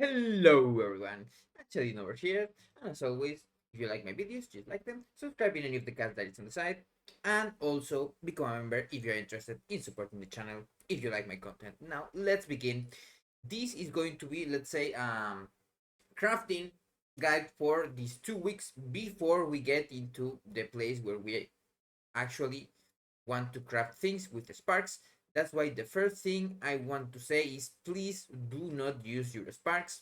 Hello everyone, Hachadino over here, and as always, if you like my videos, just like them, subscribe in any of the cards that is on the side, and also become a member if you're interested in supporting the channel, if you like my content. Now, let's begin. This is going to be, let's say, crafting guide for these 2 weeks before we get into the place where we actually want to craft things with the sparks. That's why the first thing I want to say is please do not use your sparks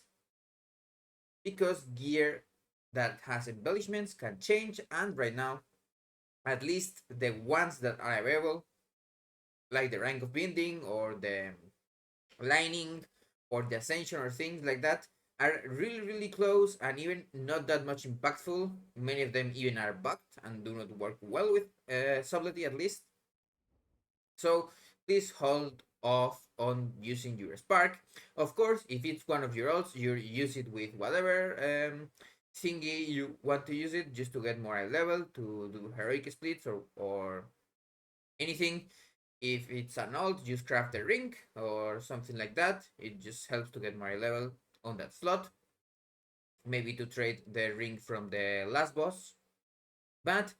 because gear that has embellishments can change, and right now at least the ones that are available, like the rank of binding or the lining or the ascension or things like that, are really close and even not that much impactful. Many of them even are bugged and do not work well with Sublety at least. So please hold off on using your spark. Of course, if it's one of your ults, you use it with whatever thingy you want to use it, just to get more level, to do heroic splits or anything. If it's an ult, just craft a ring or something like that. It just helps to get more level on that slot. Maybe to trade the ring from the last boss. But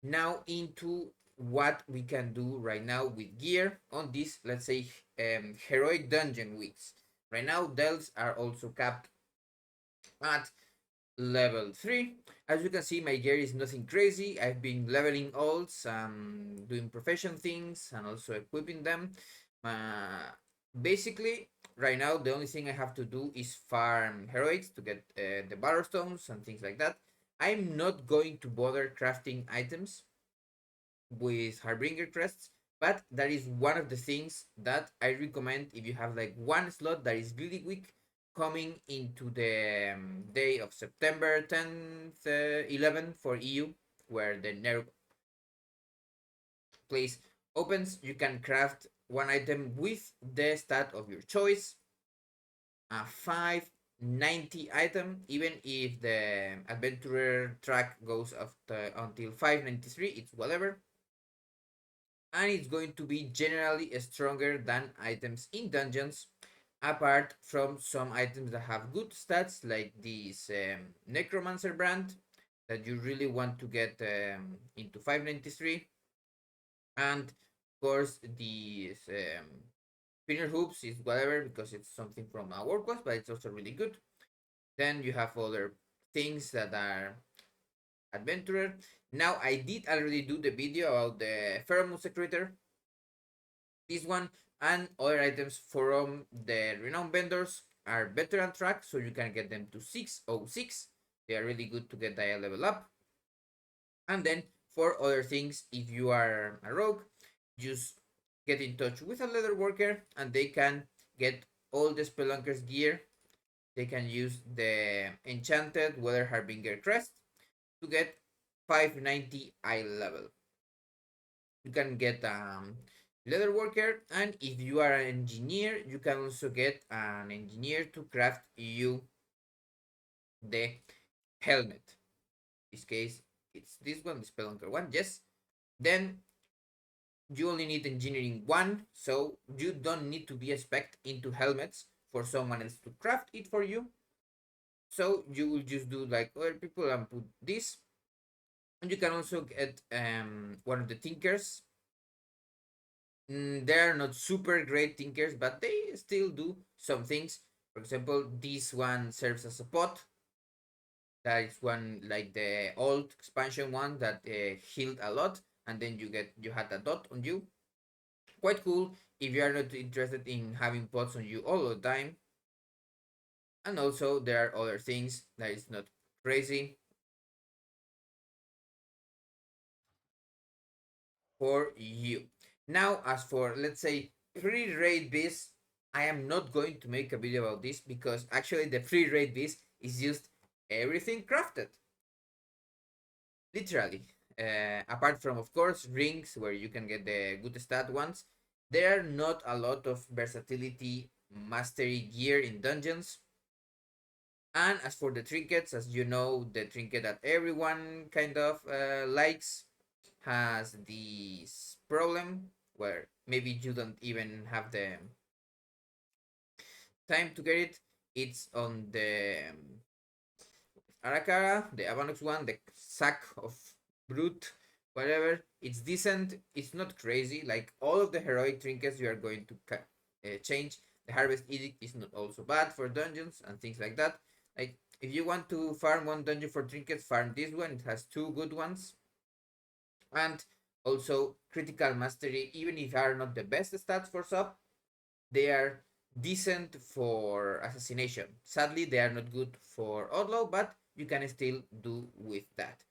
now into what we can do right now with gear on this, let's say, heroic dungeon weeks. Right now delts are also capped at level 3. As you can see, my gear is nothing crazy. I've been leveling ults, doing profession things, and also equipping them. Basically, right now the only thing I have to do is farm heroics to get the battle stones and things like that. I'm not going to bother crafting items with Harbinger crests, but that is one of the things that I recommend if you have like one slot that is really weak coming into the day of September 10th, 11 for EU, where the Nero place opens. You can craft one item with the stat of your choice, a 590 item, even if the adventurer track goes after until 593, it's whatever, and it's going to be generally stronger than items in dungeons, apart from some items that have good stats like this necromancer brand that you really want to get into 593, and of course these spinner hoops is whatever because it's something from a world quest, but it's also really good. Then you have other things that are adventurer. Now I did already do the video about the pheromone secretor. This one and other items from the renowned vendors are better on track, so you can get them to 606. They are really good to get that level up. And then for other things, if you are a rogue, just get in touch with a leather worker and they can get all the spelunker's gear. They can use the enchanted weather harbinger crest to get 590 eye level. You can get leather worker, and if you are an engineer, you can also get an engineer to craft you the helmet. In this case, it's this one, the spelunker one. Yes. Then you only need engineering 1, so you don't need to be a spec into helmets for someone else to craft it for you. So you will just do like other people and put this. And you can also get one of the tinkers. They're not super great thinkers, but they still do some things. For example, this one serves as a pot. That is one like the old expansion one that healed a lot, and then you had a dot on you. Quite cool if you are not interested in having pots on you all the time. And also there are other things that is not crazy for you. Now, as for let's say free raid beast, I am not going to make a video about this because actually the free raid beast is just everything crafted. Literally. Apart from of course rings where you can get the good stat ones, there are not a lot of versatility mastery gear in dungeons. And as for the trinkets, as you know, the trinket that everyone kind of likes has this problem where maybe you don't even have the time to get it. it's on the Arakara, the Avanox one, the sack of brute, whatever. It's decent. It's not crazy. Like all of the heroic trinkets you are going to change. The Harvest Edict is not also bad for dungeons and things like that. Like if you want to farm one dungeon for trinkets, farm this one. It has two good ones. And also critical mastery, even if are not the best stats for sub, they are decent for assassination. Sadly, they are not good for outlaw, but you can still do with that.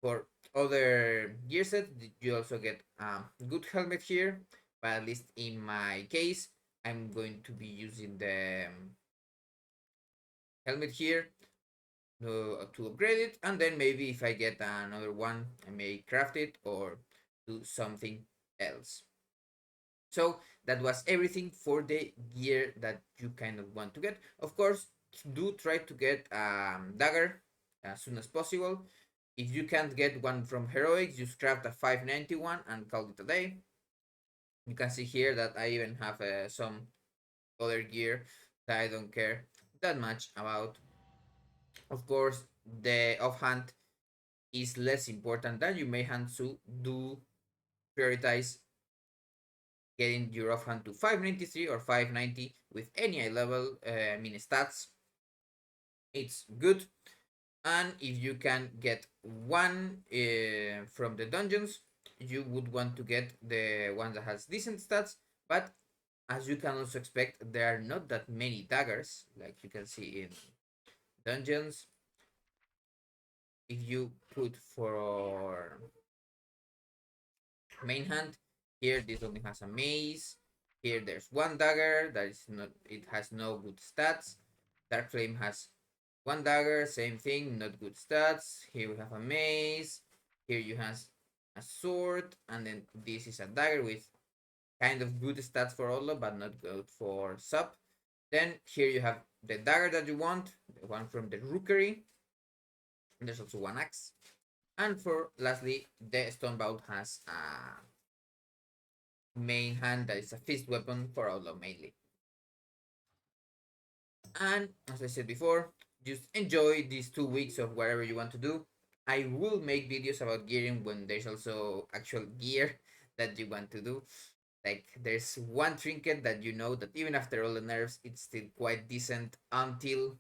For other gear sets, you also get a good helmet here, but at least in my case, I'm going to be using the helmet here to upgrade it, and then maybe if I get another one, I may craft it or do something else. So that was everything for the gear that you kind of want to get. Of course, do try to get dagger as soon as possible. If you can't get one from heroics, just craft a 591 and call it a day. You can see here that I even have some other gear that I don't care that much about. Of course, the offhand is less important than you may hand, so do prioritize getting your offhand to 593 or 590 with any eye level mini stats. It's good. And if you can get one from the dungeons, you would want to get the one that has decent stats. But as you can also expect, there are not that many daggers, like you can see in dungeons. If you put for main hand, here this only has a mace. Here there's one dagger that is not, it has no good stats. Dark Flame has one dagger, same thing, not good stats. Here we have a mace. Here you have a sword, and then this is a dagger with kind of good stats for Outlaw, but not good for sub. Then here you have the dagger that you want, the one from the Rookery. And there's also one axe. And for lastly, the Stone Bow has a main hand that is a fist weapon for Outlaw mainly. And as I said before, just enjoy these 2 weeks of whatever you want to do. I will make videos about gearing when there's also actual gear that you want to do. Like there's one trinket that you know that even after all the nerfs, it's still quite decent until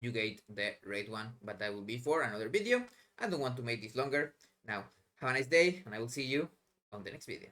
you get the raid one. But that will be for another video. I don't want to make this longer. Now, have a nice day, and I will see you on the next video.